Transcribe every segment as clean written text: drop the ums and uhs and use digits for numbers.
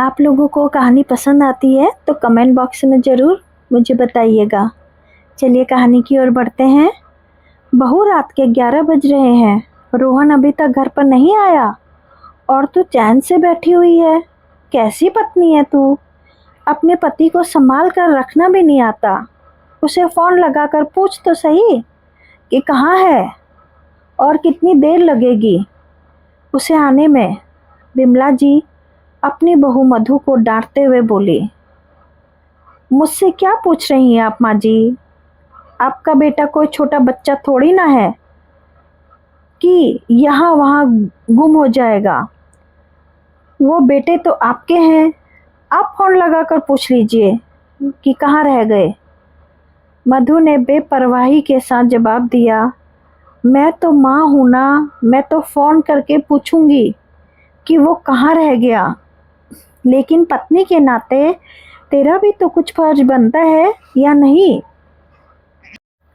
आप लोगों को कहानी पसंद आती है तो कमेंट बॉक्स में ज़रूर मुझे बताइएगा। चलिए कहानी की ओर बढ़ते हैं। बहू, रात के 11 बज रहे हैं, रोहन अभी तक घर पर नहीं आया और तू चैन से बैठी हुई है। कैसी पत्नी है तू? अपने पति को संभाल कर रखना भी नहीं आता। उसे फ़ोन लगाकर पूछ तो सही कि कहाँ है और कितनी देर लगेगी उसे आने में। बिमला जी अपनी बहू मधु को डांटते हुए बोली। मुझसे क्या पूछ रही हैं आप माँ जी? आपका बेटा कोई छोटा बच्चा थोड़ी ना है कि यहाँ वहाँ गुम हो जाएगा। वो बेटे तो आपके हैं। आप फ़ोन लगाकर पूछ लीजिए कि कहाँ रह गए। मधु ने बेपरवाही के साथ जवाब दिया, मैं तो माँ हूँ ना, मैं तो फ़ोन करके पूछूंगी कि वो कहाँ रह गया। लेकिन पत्नी के नाते तेरा भी तो कुछ फर्ज बनता है या नहीं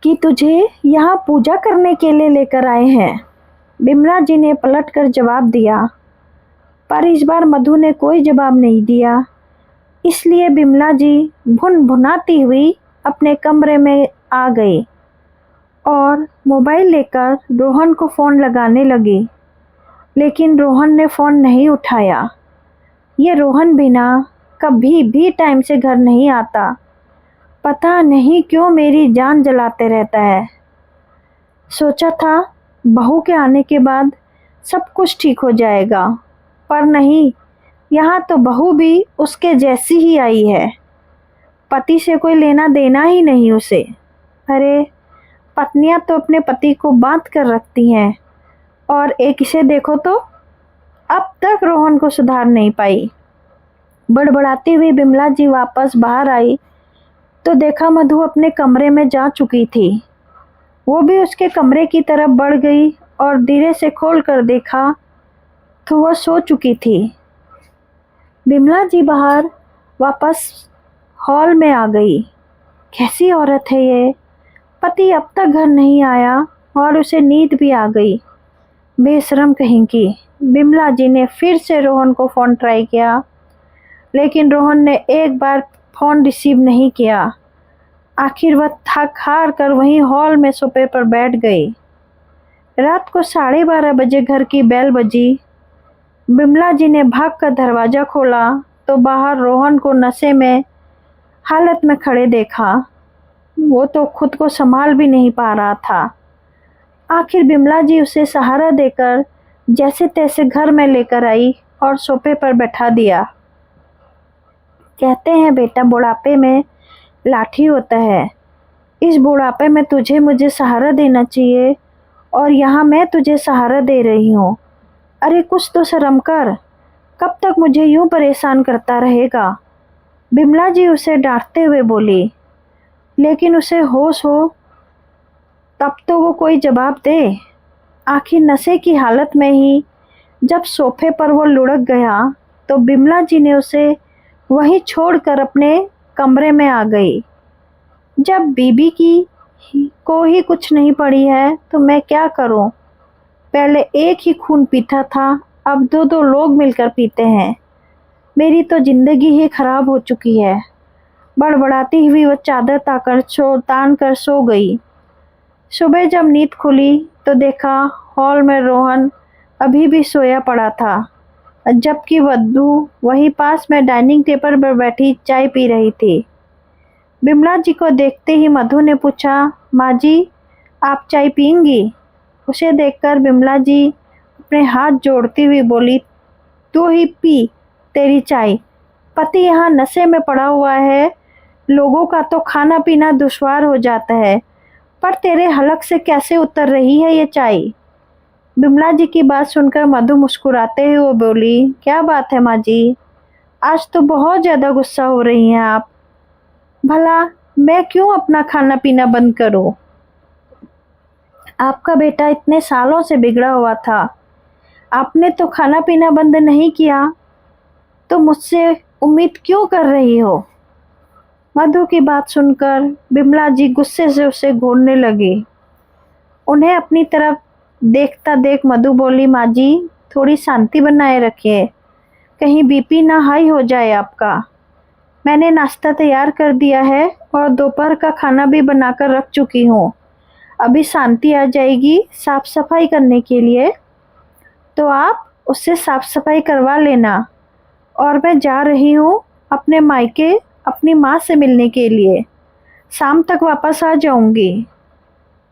कि तुझे यहाँ पूजा करने के लिए लेकर आए हैं। बिमला जी ने पलटकर जवाब दिया, पर इस बार मधु ने कोई जवाब नहीं दिया। इसलिए बिमला जी भुनभुनाती हुई अपने कमरे में आ गई और मोबाइल लेकर रोहन को फ़ोन लगाने लगी। लेकिन रोहन ने फ़ोन नहीं उठाया। ये रोहन बिना कभी भी टाइम से घर नहीं आता। पता नहीं क्यों मेरी जान जलाते रहता है। सोचा था बहू के आने के बाद सब कुछ ठीक हो जाएगा, पर नहीं, यहाँ तो बहू भी उसके जैसी ही आई है। पति से कोई लेना देना ही नहीं उसे। अरे, पत्नियाँ तो अपने पति को बांध कर रखती हैं और एक इसे देखो तो अब तक रोहन को सुधार नहीं पाई। बड़बड़ाती हुई बिमला जी वापस बाहर आई तो देखा मधु अपने कमरे में जा चुकी थी। वो भी उसके कमरे की तरफ बढ़ गई और धीरे से खोल कर देखा तो वह सो चुकी थी। बिमला जी बाहर वापस हॉल में आ गई। कैसी औरत है ये? पति अब तक घर नहीं आया और उसे नींद भी आ गई। बेशरम कहीं की। बिमला जी ने फिर से रोहन को फ़ोन ट्राई किया, लेकिन रोहन ने एक बार फ़ोन रिसीव नहीं किया। आखिर वह थक हार कर वहीं हॉल में सोफे पर बैठ गई। रात को 12:30 बजे घर की बेल बजी। बिमला जी ने भागकर दरवाज़ा खोला तो बाहर रोहन को नशे में हालत में खड़े देखा। वो तो खुद को संभाल भी नहीं पा रहा था। आखिर बिमला जी उसे सहारा देकर जैसे तैसे घर में लेकर आई और सोफे पर बैठा दिया। कहते हैं बेटा, बुढ़ापे में लाठी होता है। इस बुढ़ापे में तुझे मुझे सहारा देना चाहिए और यहाँ मैं तुझे सहारा दे रही हूँ। अरे कुछ तो शर्म कर। कब तक मुझे यूँ परेशान करता रहेगा? बिमला जी उसे डांटते हुए बोली। लेकिन उसे होश हो तब तो वो कोई जवाब दे। आखिर नशे की हालत में ही जब सोफे पर वो लुढ़क गया तो बिमला जी ने उसे वहीं छोड़कर अपने कमरे में आ गई। जब बीबी की को ही कुछ नहीं पड़ी है तो मैं क्या करूं? पहले एक ही खून पीता था, अब दो दो लोग मिलकर पीते हैं। मेरी तो जिंदगी ही खराब हो चुकी है। बड़बड़ाती हुई वह चादर तान कर सो गई। सुबह जब नींद खुली तो देखा हॉल में रोहन अभी भी सोया पड़ा था, जबकि वधू वहीं पास में डाइनिंग टेबल पर बैठी चाय पी रही थी। बिमला जी को देखते ही मधु ने पूछा, माँ जी आप चाय पियेंगी? उसे देखकर बिमला जी अपने हाथ जोड़ती हुई बोली, तू ही पी तेरी चाय। पति यहाँ नशे में पड़ा हुआ है, लोगों का तो खाना पीना दुश्वार हो जाता है, पर तेरे हलक से कैसे उतर रही है ये चाय? बिमला जी की बात सुनकर मधु मुस्कुराते हुए बोली, क्या बात है माँ जी, आज तो बहुत ज़्यादा गुस्सा हो रही हैं आप। भला मैं क्यों अपना खाना पीना बंद करूं? आपका बेटा इतने सालों से बिगड़ा हुआ था, आपने तो खाना पीना बंद नहीं किया, तो मुझसे उम्मीद क्यों कर रही हो? मधु की बात सुनकर बिमला जी गुस्से से उसे घूरने लगी। उन्हें अपनी तरफ देखता देख मधु बोली, माँ जी थोड़ी शांति बनाए रखिए। कहीं बीपी ना हाई हो जाए आपका। मैंने नाश्ता तैयार कर दिया है और दोपहर का खाना भी बनाकर रख चुकी हूँ। अभी शांति आ जाएगी साफ सफाई करने के लिए, तो आप उससे साफ सफाई करवा लेना। और मैं जा रही हूँ अपने मायके अपनी माँ से मिलने के लिए। शाम तक वापस आ जाऊंगी।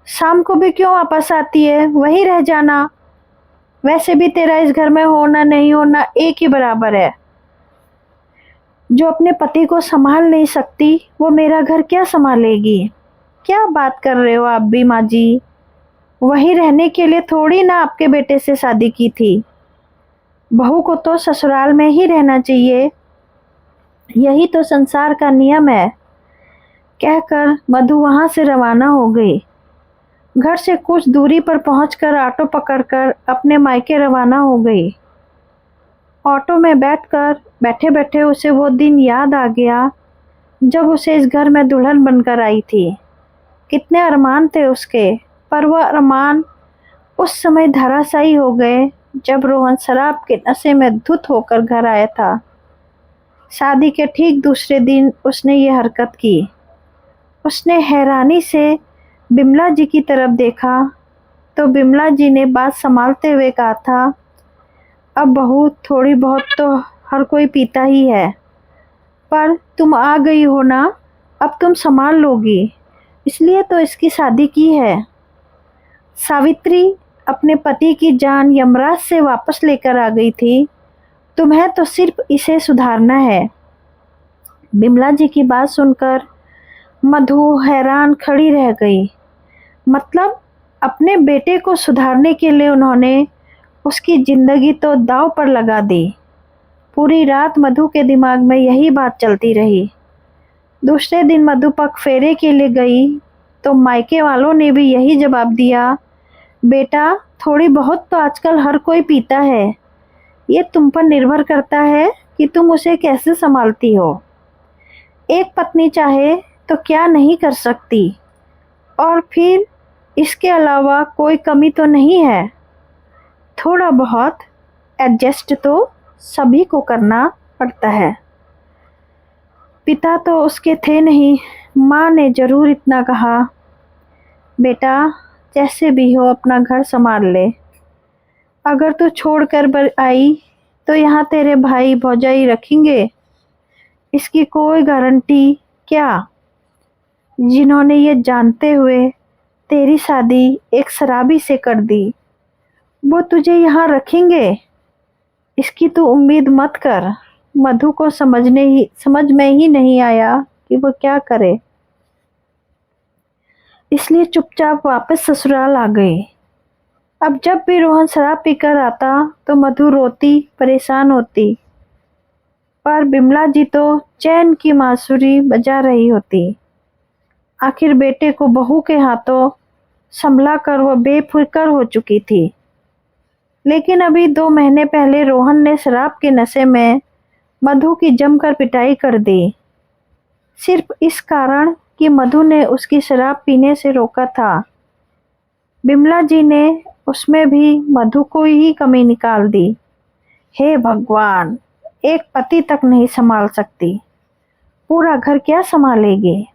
शाम को भी क्यों वापस आती है, वहीं रह जाना। वैसे भी तेरा इस घर में होना नहीं होना एक ही बराबर है। जो अपने पति को संभाल नहीं सकती वो मेरा घर क्या संभालेगी। क्या बात कर रहे हो आप भी माँ जी। वहीं रहने के लिए थोड़ी ना आपके बेटे से शादी की थी। बहू को तो ससुराल में ही रहना चाहिए, यही तो संसार का नियम है। कहकर मधु वहां से रवाना हो गई। घर से कुछ दूरी पर पहुंचकर ऑटो पकड़कर अपने मायके रवाना हो गई। ऑटो में बैठे बैठे उसे वो दिन याद आ गया जब उसे इस घर में दुल्हन बनकर आई थी। कितने अरमान थे उसके, पर वह अरमान उस समय धराशायी हो गए जब रोहन शराब के नशे में धुत होकर घर आया था। शादी के ठीक दूसरे दिन उसने ये हरकत की। उसने हैरानी से बिमला जी की तरफ देखा तो बिमला जी ने बात संभालते हुए कहा था, अब बहू थोड़ी बहुत तो हर कोई पीता ही है, पर तुम आ गई हो ना, अब तुम संभाल लोगी, इसलिए तो इसकी शादी की है। सावित्री अपने पति की जान यमराज से वापस लेकर आ गई थी, तुम्हें तो सिर्फ इसे सुधारना है। बिमला जी की बात सुनकर मधु हैरान खड़ी रह गई। मतलब अपने बेटे को सुधारने के लिए उन्होंने उसकी जिंदगी तो दांव पर लगा दी। पूरी रात मधु के दिमाग में यही बात चलती रही। दूसरे दिन मधु पग फेरे के लिए गई तो मायके वालों ने भी यही जवाब दिया, बेटा थोड़ी बहुत तो आजकल हर कोई पीता है, ये तुम पर निर्भर करता है कि तुम उसे कैसे संभालती हो। एक पत्नी चाहे तो क्या नहीं कर सकती, और फिर इसके अलावा कोई कमी तो नहीं है। थोड़ा बहुत एडजस्ट तो सभी को करना पड़ता है। पिता तो उसके थे नहीं, माँ ने जरूर इतना कहा, बेटा जैसे भी हो अपना घर संभाल ले। अगर तू छोड़कर आई तो यहाँ तेरे भाई भौजाई रखेंगे, इसकी कोई गारंटी क्या, जिन्होंने ये जानते हुए तेरी शादी एक शराबी से कर दी, वो तुझे यहाँ रखेंगे, इसकी तू उम्मीद मत कर। मधु को समझ में ही नहीं आया कि वो क्या करे, इसलिए चुपचाप वापस ससुराल आ गई। अब जब भी रोहन शराब पीकर आता तो मधु रोती परेशान होती, पर बिमला जी तो चैन की बांसुरी बजा रही होती। आखिर बेटे को बहू के हाथों संभला कर वह बेफिक्र हो चुकी थी। लेकिन अभी 2 महीने पहले रोहन ने शराब के नशे में मधु की जमकर पिटाई कर दी, सिर्फ इस कारण कि मधु ने उसकी शराब पीने से रोका था। बिमला जी ने उसमें भी मधु को ही कमी निकाल दी। हे भगवान, एक पति तक नहीं संभाल सकती, पूरा घर क्या संभालेगी।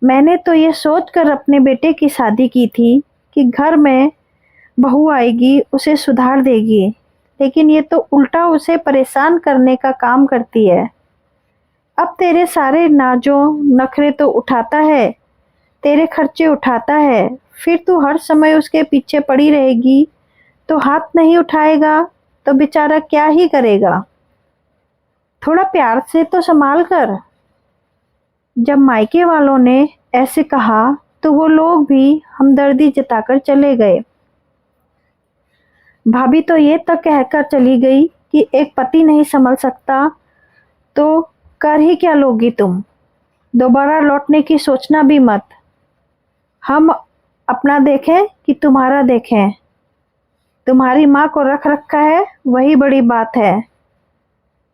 मैंने तो ये सोचकर अपने बेटे की शादी की थी कि घर में बहू आएगी उसे सुधार देगी, लेकिन ये तो उल्टा उसे परेशान करने का काम करती है। अब तेरे सारे नाजों नखरे तो उठाता है, तेरे खर्चे उठाता है, फिर तू हर समय उसके पीछे पड़ी रहेगी तो हाथ नहीं उठाएगा तो बेचारा क्या ही करेगा। थोड़ा प्यार से तो संभाल कर। जब मायके वालों ने ऐसे कहा तो वो लोग भी हमदर्दी जताकर चले गए। भाभी तो ये तक कहकर चली गई कि एक पति नहीं संभल सकता तो कर ही क्या लोगी तुम, दोबारा लौटने की सोचना भी मत। हम अपना देखें कि तुम्हारा देखें, तुम्हारी माँ को रख रखा है वही बड़ी बात है।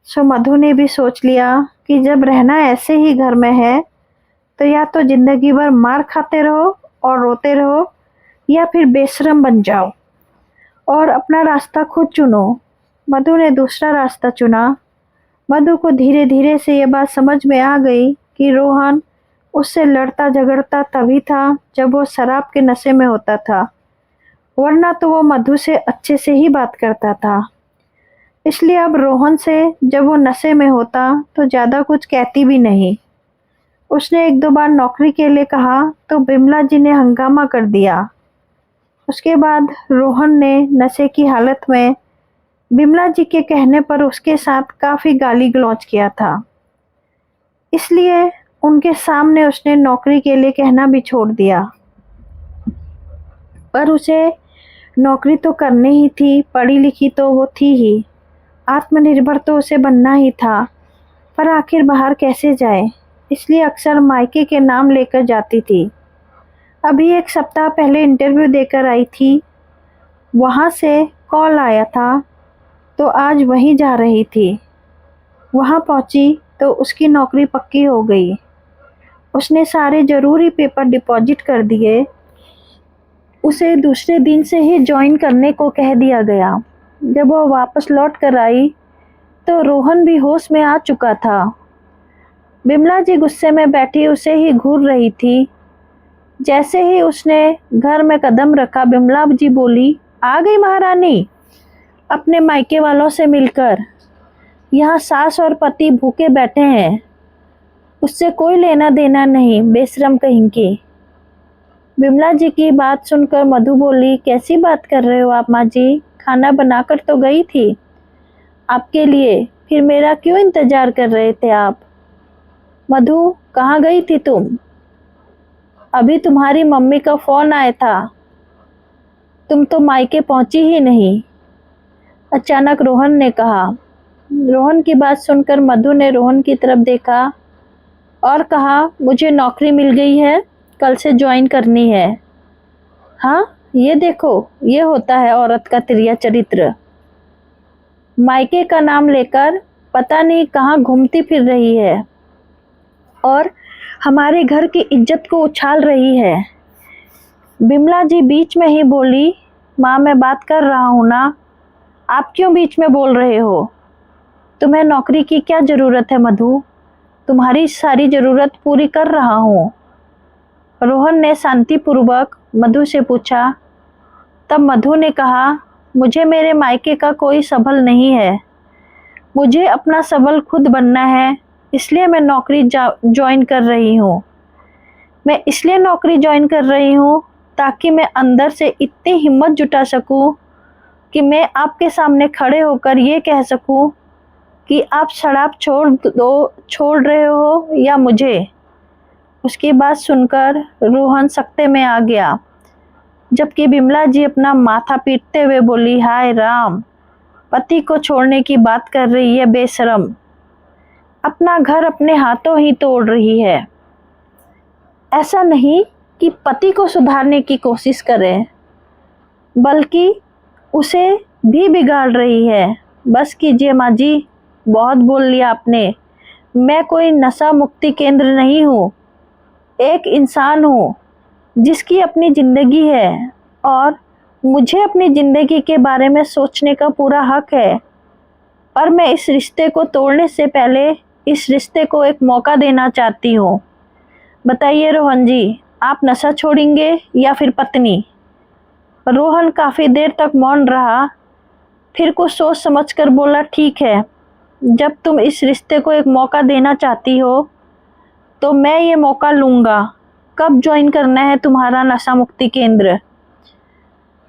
सो मधु ने भी सोच लिया कि जब रहना ऐसे ही घर में है तो या तो जिंदगी भर मार खाते रहो और रोते रहो, या फिर बेशरम बन जाओ और अपना रास्ता खुद चुनो। मधु ने दूसरा रास्ता चुना। मधु को धीरे धीरे से ये बात समझ में आ गई कि रोहन उससे लड़ता झगड़ता तभी था जब वो शराब के नशे में होता था, वरना तो वो मधु से अच्छे से ही बात करता था। इसलिए अब रोहन से जब वो नशे में होता तो ज़्यादा कुछ कहती भी नहीं। उसने एक दो बार नौकरी के लिए कहा तो बिमला जी ने हंगामा कर दिया। उसके बाद रोहन ने नशे की हालत में बिमला जी के कहने पर उसके साथ काफ़ी गाली गलौज किया था। इसलिए उनके सामने उसने नौकरी के लिए कहना भी छोड़ दिया। पर उसे नौकरी तो करनी ही थी, पढ़ी लिखी तो वो थी ही, आत्मनिर्भर तो उसे बनना ही था। पर आखिर बाहर कैसे जाए, इसलिए अक्सर मायके के नाम लेकर जाती थी। अभी एक सप्ताह पहले इंटरव्यू देकर आई थी, वहाँ से कॉल आया था तो आज वहीं जा रही थी। वहाँ पहुँची तो उसकी नौकरी पक्की हो गई। उसने सारे ज़रूरी पेपर डिपॉजिट कर दिए। उसे दूसरे दिन से ही ज्वाइन करने को कह दिया गया। जब वह वापस लौट कर आई तो रोहन भी होश में आ चुका था। बिमला जी गुस्से में बैठी उसे ही घूर रही थी। जैसे ही उसने घर में कदम रखा, बिमला जी बोली, आ गई महारानी अपने मायके वालों से मिलकर। यहाँ सास और पति भूखे बैठे हैं, उससे कोई लेना देना नहीं, बेशरम कहीं की। बिमला जी की बात सुनकर मधु बोली, कैसी बात कर रहे हो आप माँ जी, खाना बनाकर तो गई थी आपके लिए, फिर मेरा क्यों इंतजार कर रहे थे आप? मधु, कहाँ गई थी तुम? अभी तुम्हारी मम्मी का फ़ोन आया था, तुम तो मायके पहुंची ही नहीं, अचानक रोहन ने कहा। रोहन की बात सुनकर मधु ने रोहन की तरफ देखा और कहा, मुझे नौकरी मिल गई है, कल से ज्वाइन करनी है। हाँ, ये देखो, ये होता है औरत का तिरिया चरित्र। मायके का नाम लेकर पता नहीं कहाँ घूमती फिर रही है और हमारे घर की इज्जत को उछाल रही है। बिमला जी बीच में ही बोली, माँ मैं बात कर रहा हूँ ना, आप क्यों बीच में बोल रहे हो? तुम्हें नौकरी की क्या ज़रूरत है मधु? तुम्हारी सारी ज़रूरत पूरी कर रहा हूँ। रोहन ने शांतिपूर्वक मधु से पूछा। तब मधु ने कहा, मुझे मेरे मायके का कोई सबल नहीं है, मुझे अपना सबल खुद बनना है, इसलिए मैं नौकरी ज्वाइन कर रही हूँ। मैं इसलिए नौकरी ज्वाइन कर रही हूँ ताकि मैं अंदर से इतनी हिम्मत जुटा सकूँ कि मैं आपके सामने खड़े होकर ये कह सकूँ कि आप शराब छोड़ रहे हो या मुझे। उसकी बात सुनकर रोहन सख्ते में आ गया, जबकि बिमला जी अपना माथा पीटते हुए बोली, हाय राम, पति को छोड़ने की बात कर रही है बेशरम, अपना घर अपने हाथों ही तोड़ रही है। ऐसा नहीं कि पति को सुधारने की कोशिश करे, बल्कि उसे भी बिगाड़ रही है। बस कीजिए माँ जी, बहुत बोल लिया आपने। मैं कोई नशा मुक्ति केंद्र नहीं हूँ, एक इंसान हूँ जिसकी अपनी ज़िंदगी है और मुझे अपनी ज़िंदगी के बारे में सोचने का पूरा हक है। और मैं इस रिश्ते को तोड़ने से पहले इस रिश्ते को एक मौका देना चाहती हूँ। बताइए रोहन जी, आप नशा छोड़ेंगे या फिर पत्नी? रोहन काफ़ी देर तक मौन रहा, फिर कुछ सोच समझकर बोला, ठीक है, जब तुम इस रिश्ते को एक मौका देना चाहती हो तो मैं ये मौका लूँगा। कब ज्वाइन करना है तुम्हारा नशा मुक्ति केंद्र?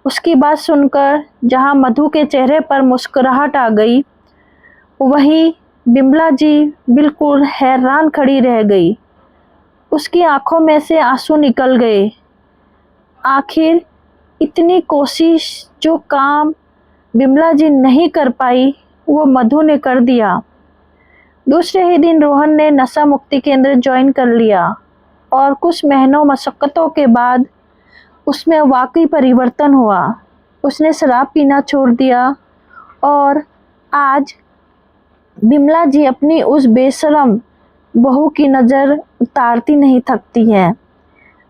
उसकी बात सुनकर जहाँ मधु के चेहरे पर मुस्कुराहट आ गई, वहीं बिमला जी बिल्कुल हैरान खड़ी रह गई। उसकी आंखों में से आंसू निकल गए। आखिर इतनी कोशिश जो काम बिमला जी नहीं कर पाई, वो मधु ने कर दिया। दूसरे ही दिन रोहन ने नशा मुक्ति केंद्र ज्वाइन कर लिया और कुछ महीनों मशक्क़तों के बाद उसमें वाकई परिवर्तन हुआ। उसने शराब पीना छोड़ दिया और आज बिमला जी अपनी उस बेशरम बहू की नज़र उतारती नहीं थकती हैं।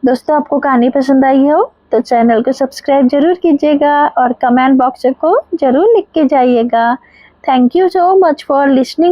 दोस्तों, आपको कहानी पसंद आई हो तो चैनल को सब्सक्राइब जरूर कीजिएगा और कमेंट बॉक्स को जरूर लिख के जाइएगा। Thank you so much for listening.